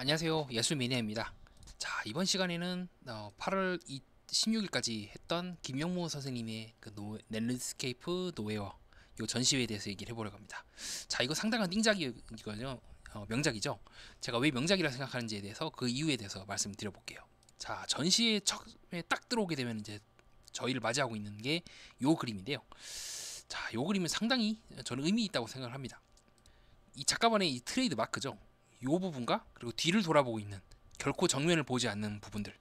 안녕하세요, 예술매니아입니다. 자, 이번 시간에는 8월 16일까지 했던 김영모 선생님의 그 랜드스케이프 노웨어 요 전시회에 대해서 얘기를 해보려고 합니다. 자, 이거 상당한 띵작이거든요. 명작이죠. 제가 왜 명작이라 생각하는지에 대해서 그 이유에 대해서 말씀드려볼게요. 자, 전시회 처음에 딱 들어오게 되면 이제 저희를 맞이하고 있는 게 요 그림인데요. 자, 요 그림은 상당히 저는 의미 있다고 생각을 합니다. 이 작가만의 이 트레이드 마크죠. 요 부분과 그리고 뒤를 돌아보고 있는, 결코 정면을 보지 않는 부분들,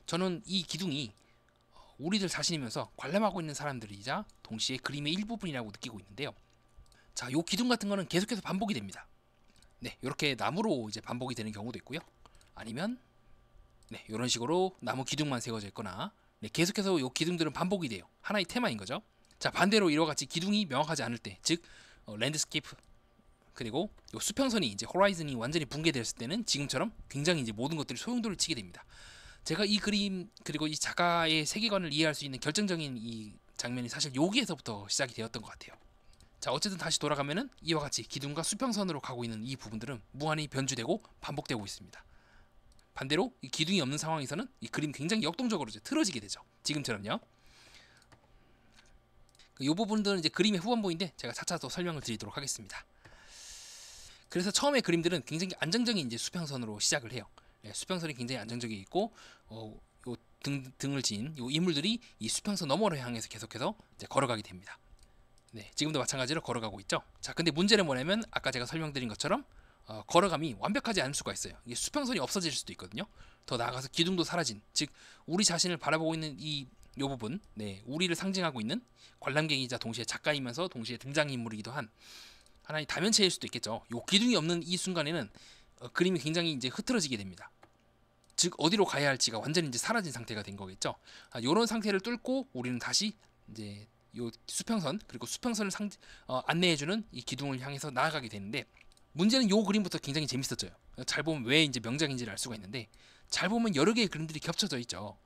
저는 이 기둥이 우리들 자신이면서 관람하고 있는 사람들이자 동시에 그림의 일부분이라고 느끼고 있는데요. 자, 요 기둥 같은 거는 계속해서 반복이 됩니다. 네, 이렇게 나무로 이제 반복이 되는 경우도 있고요. 아니면 네, 이런 식으로 나무 기둥만 세워져 있거나, 네, 계속해서 요 기둥들은 반복이 돼요. 하나의 테마인 거죠. 자, 반대로 이와 같이 기둥이 명확하지 않을 때, 즉 랜드스케이프, 그리고 요 수평선이 이제 호라이즌이 완전히 붕괴됐을 때는 지금처럼 굉장히 이제 모든 것들이 소용돌이를 치게 됩니다. 제가 이 그림 그리고 이 작가의 세계관을 이해할 수 있는 결정적인 이 장면이 사실 여기에서부터 시작이 되었던 것 같아요. 자, 어쨌든 다시 돌아가면은 이와 같이 기둥과 수평선으로 가고 있는 이 부분들은 무한히 변주되고 반복되고 있습니다. 반대로 이 기둥이 없는 상황에서는 이 그림 굉장히 역동적으로 이제 틀어지게 되죠. 지금처럼요. 이 부분들은 이제 그림의 후반부인데 제가 차차 또 설명을 드리도록 하겠습니다. 그래서 처음에 그림들은 굉장히 안정적인 이제 수평선으로 시작을 해요. 네, 수평선이 굉장히 안정적이 있고, 요 등을 진 요 인물들이 이 수평선 너머로 향해서 계속해서 이제 걸어가게 됩니다. 네, 지금도 마찬가지로 걸어가고 있죠. 자, 근데 문제는 뭐냐면 아까 제가 설명드린 것처럼 걸어감이 완벽하지 않을 수가 있어요. 이게 수평선이 없어질 수도 있거든요. 더 나아가서 기둥도 사라진, 즉 우리 자신을 바라보고 있는 요 부분, 네, 우리를 상징하고 있는 관람객이자 동시에 작가이면서 동시에 등장인물이기도 한 하나의 다면체일 수도 있겠죠. 요 기둥이 없는 이 순간에는 그림이 굉장히 이제 흐트러지게 됩니다. 즉 어디로 가야 할지가 완전히 이제 사라진 상태가 된 거겠죠. 이런 상태를 뚫고 우리는 다시 이제 요 수평선, 그리고 수평선을 안내해주는 이 기둥을 향해서 나아가게 되는데, 문제는 요 그림부터 굉장히 재밌었죠. 잘 보면 왜 이제 명작인지를 알 수가 있는데, 잘 보면 여러 개의 그림들이 겹쳐져 있죠.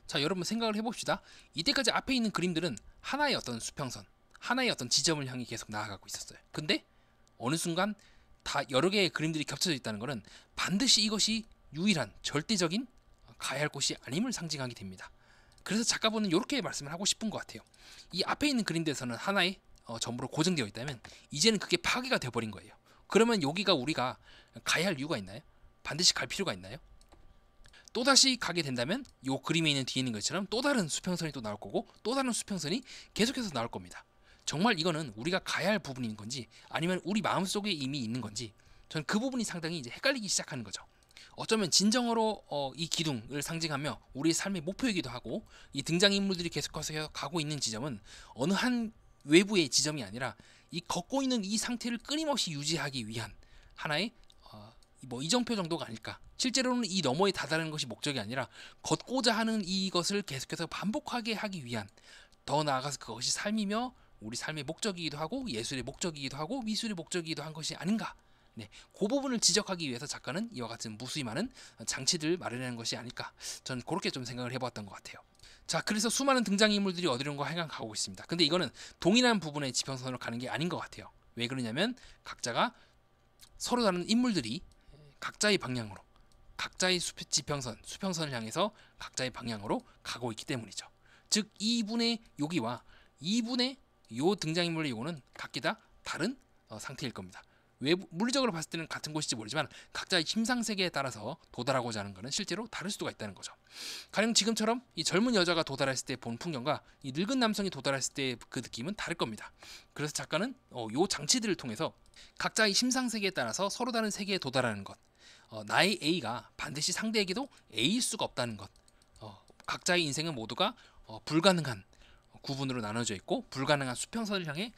자, 여러분 생각을 해봅시다. 이때까지 앞에 있는 그림들은 하나의 어떤 수평선, 하나의 어떤 지점을 향해 계속 나아가고 있었어요. 근데 어느 순간 다 여러 개의 그림들이 겹쳐져 있다는 것은 반드시 이것이 유일한 절대적인 가야 할 곳이 아님을 상징하게 됩니다. 그래서 작가분은 이렇게 말씀을 하고 싶은 것 같아요. 이 앞에 있는 그림들에서는 하나의 전부로 고정되어 있다면 이제는 그게 파괴가 되어버린 거예요. 그러면 여기가 우리가 가야 할 이유가 있나요? 반드시 갈 필요가 있나요? 또다시 가게 된다면 이 그림에 있는 뒤에 있는 것처럼 또 다른 수평선이 또 나올 거고, 또 다른 수평선이 계속해서 나올 겁니다. 정말 이거는 우리가 가야 할 부분인 건지 아니면 우리 마음속에 이미 있는 건지, 저는 그 부분이 상당히 이제 헷갈리기 시작하는 거죠. 어쩌면 진정으로 이 기둥을 상징하며 우리의 삶의 목표이기도 하고, 이 등장인물들이 계속해서 가고 있는 지점은 어느 한 외부의 지점이 아니라 이 걷고 있는 이 상태를 끊임없이 유지하기 위한 하나의 뭐 이정표 정도가 아닐까. 실제로는 이 너머에 다다르는 것이 목적이 아니라 걷고자 하는 이것을 계속해서 반복하게 하기 위한, 더 나아가서 그것이 삶이며 우리 삶의 목적이기도 하고 예술의 목적이기도 하고 미술의 목적이기도 한 것이 아닌가. 네, 그 부분을 지적하기 위해서 작가는 이와 같은 무수히 많은 장치들을 마련하는 것이 아닐까. 저는 그렇게 좀 생각을 해봤던 것 같아요. 자, 그래서 수많은 등장인물들이 어디론가 하여간 가고 있습니다. 근데 이거는 동일한 부분의 지평선으로 가는 게 아닌 것 같아요. 왜 그러냐면 각자가 서로 다른 인물들이 각자의 방향으로, 각자의 수평선을 향해서 각자의 방향으로 가고 있기 때문이죠. 즉 이분의 요기와 이분의 요 등장인물의 요구는 각기 다 다른 상태일 겁니다. 물리적으로 봤을 때는 같은 곳일지 모르지만 각자의 심상세계에 따라서 도달하고자 하는 것은 실제로 다를 수가 있다는 거죠. 가령 지금처럼 이 젊은 여자가 도달했을 때 본 풍경과 이 늙은 남성이 도달했을 때 그 느낌은 다를 겁니다. 그래서 작가는 요 장치들을 통해서 각자의 심상세계에 따라서 서로 다른 세계에 도달하는 것, 나의 A가 반드시 상대에게도 A일 수가 없다는 것, 각자의 인생은 모두가 불가능한 구분으로 나눠져 있고 불가능한 수평선을 향해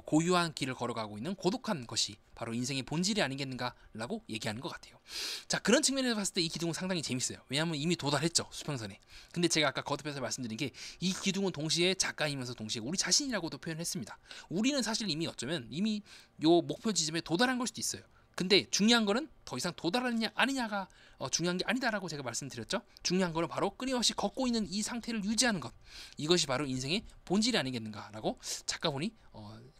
고유한 길을 걸어가고 있는 고독한 것이 바로 인생의 본질이 아니겠는가라고 얘기하는 것 같아요. 자, 그런 측면에서 봤을 때 이 기둥은 상당히 재밌어요. 왜냐하면 이미 도달했죠, 수평선에. 근데 제가 아까 거듭해서 말씀드린 게, 이 기둥은 동시에 작가이면서 동시에 우리 자신이라고도 표현했습니다. 우리는 사실 이미 어쩌면 이미 요 목표 지점에 도달한 걸 수도 있어요. 근데 중요한 거는 더 이상 도달하느냐 아니냐가 중요한 게 아니다라고 제가 말씀드렸죠. 중요한 거는 바로 끊임없이 걷고 있는 이 상태를 유지하는 것, 이것이 바로 인생의 본질이 아니겠는가라고 작가분이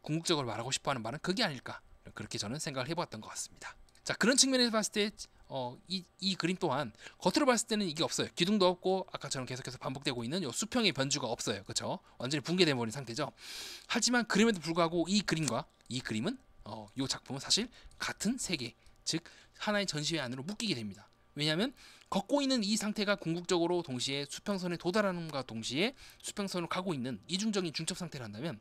궁극적으로 말하고 싶어하는 말은 그게 아닐까, 그렇게 저는 생각을 해보았던 것 같습니다. 자, 그런 측면에서 봤을 때 이 그림 또한 겉으로 봤을 때는 이게 없어요. 기둥도 없고 아까처럼 계속해서 반복되고 있는 요 수평의 변주가 없어요. 그렇죠? 완전히 붕괴돼 버린 상태죠. 하지만 그럼에도 불구하고 이 그림과 이 그림은 요 작품은 사실 같은 세계, 즉 하나의 전시회 안으로 묶이게 됩니다. 왜냐하면 걷고 있는 이 상태가 궁극적으로 동시에 수평선에 도달하는과 동시에 수평선으로 가고 있는 이중적인 중첩 상태를 한다면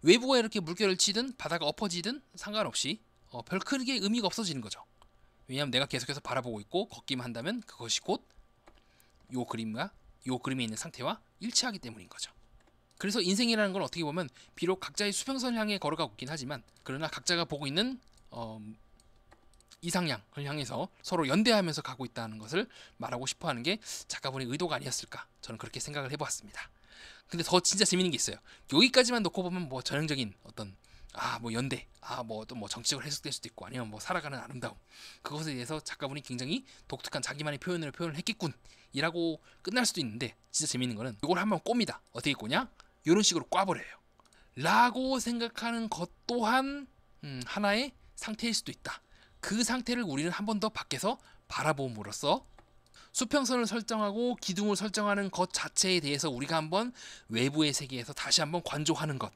외부가 이렇게 물결을 치든 바다가 엎어지든 상관없이 별 크게 의미가 없어지는 거죠. 왜냐하면 내가 계속해서 바라보고 있고 걷기만 한다면 그것이 곧 요 그림과 요 그림에 있는 상태와 일치하기 때문인 거죠. 그래서 인생이라는 건 어떻게 보면 비록 각자의 수평선을 향해 걸어가고 있긴 하지만 그러나 각자가 보고 있는 이상향을 향해서 서로 연대하면서 가고 있다는 것을 말하고 싶어하는 게 작가분의 의도가 아니었을까, 저는 그렇게 생각을 해보았습니다. 근데 더 진짜 재밌는 게 있어요. 여기까지만 놓고 보면 뭐 전형적인 어떤 뭐 연대, 뭐 또 뭐 정치적으로 해석될 수도 있고 아니면 뭐 살아가는 아름다움, 그것에 대해서 작가분이 굉장히 독특한 자기만의 표현을 했겠군이라고 끝날 수도 있는데, 진짜 재밌는 거는 이걸 한번 꼽니다. 어떻게 꼽냐? 이런 식으로 꽈버려요. 라고 생각하는 것 또한 하나의 상태일 수도 있다. 그 상태를 우리는 한 번 더 밖에서 바라봄으로써 수평선을 설정하고 기둥을 설정하는 것 자체에 대해서 우리가 한번 외부의 세계에서 다시 한번 관조하는 것,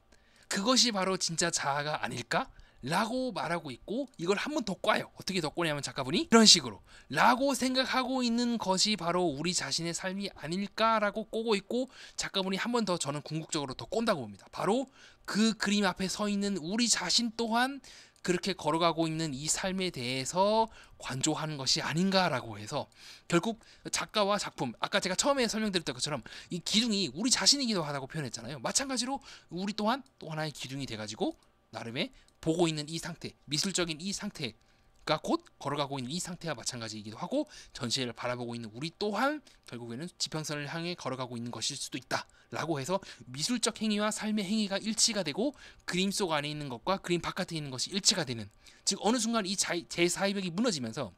그것이 바로 진짜 자아가 아닐까? 라고 말하고 있고, 이걸 한 번 더 꽈요. 어떻게 더 꼬냐면 작가분이 이런 식으로 라고 생각하고 있는 것이 바로 우리 자신의 삶이 아닐까라고 꼬고 있고, 작가분이 한 번 더 저는 궁극적으로 더 꼰다고 봅니다. 바로 그 그림 앞에 서 있는 우리 자신 또한 그렇게 걸어가고 있는 이 삶에 대해서 관조하는 것이 아닌가라고 해서, 결국 작가와 작품, 아까 제가 처음에 설명드렸던 것처럼 이 기둥이 우리 자신이기도 하다고 표현했잖아요. 마찬가지로 우리 또한 또 하나의 기둥이 돼가지고 나름의 보고 있는 이 상태, 미술적인 이 상태가 곧 걸어가고 있는 이 상태와 마찬가지이기도 하고, 전시회를 바라보고 있는 우리 또한 결국에는 지평선을 향해 걸어가고 있는 것일 수도 있다 라고 해서, 미술적 행위와 삶의 행위가 일치가 되고 그림 속 안에 있는 것과 그림 바깥에 있는 것이 일치가 되는, 즉 어느 순간 이 제4위벽이 무너지면서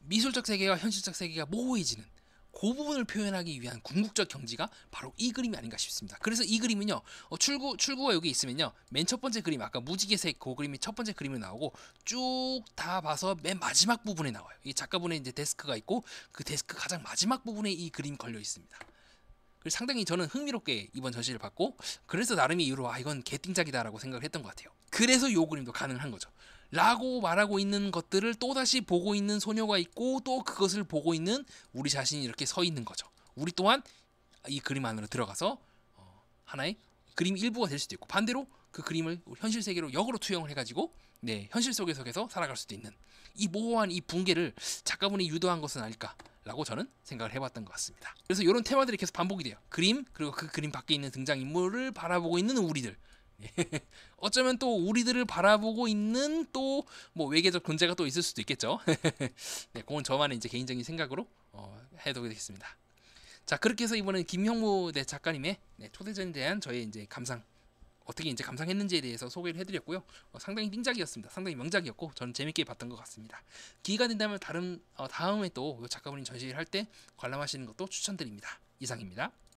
미술적 세계와 현실적 세계가 모호해지는 그 부분을 표현하기 위한 궁극적 경지가 바로 이 그림이 아닌가 싶습니다. 그래서 이 그림은요, 출구가 여기 있으면요, 맨 첫 번째 그림, 아까 무지개색 그 그림이 첫 번째 그림으로 나오고 쭉 다 봐서 맨 마지막 부분에 나와요. 이 작가분의 이제 데스크가 있고 그 데스크 가장 마지막 부분에 이 그림이 걸려 있습니다. 그래서 상당히 저는 흥미롭게 이번 전시를 봤고, 그래서 나름의 이유로 이건 개띵작이다라고 생각을 했던 것 같아요. 그래서 이 그림도 가능한 거죠. 라고 말하고 있는 것들을 또다시 보고 있는 소녀가 있고, 또 그것을 보고 있는 우리 자신이 이렇게 서 있는 거죠. 우리 또한 이 그림 안으로 들어가서 하나의 그림 일부가 될 수도 있고, 반대로 그 그림을 현실 세계로 역으로 투영을 해가지고 현실 속에서 살아갈 수도 있는 이 모호한 이 붕괴를 작가분이 유도한 것은 아닐까라고 저는 생각을 해봤던 것 같습니다. 그래서 이런 테마들이 계속 반복이 돼요. 그림, 그리고 그 그림 밖에 있는 등장인물을 바라보고 있는 우리들, 어쩌면 또 우리들을 바라보고 있는 또 뭐 외계적 존재가 또 있을 수도 있겠죠. 네, 그건 저만의 이제 개인적인 생각으로 해두게 되겠습니다. 자, 그렇게 해서 이번엔 김형무 작가님의 초대전에 대한 저의 이제 감상, 어떻게 이제 감상했는지에 대해서 소개를 해드렸고요. 상당히 띵작이었습니다. 상당히 명작이었고 저는 재밌게 봤던 것 같습니다. 기회가 된다면 다음에 또 작가분이 전시를 할 때 관람하시는 것도 추천드립니다. 이상입니다.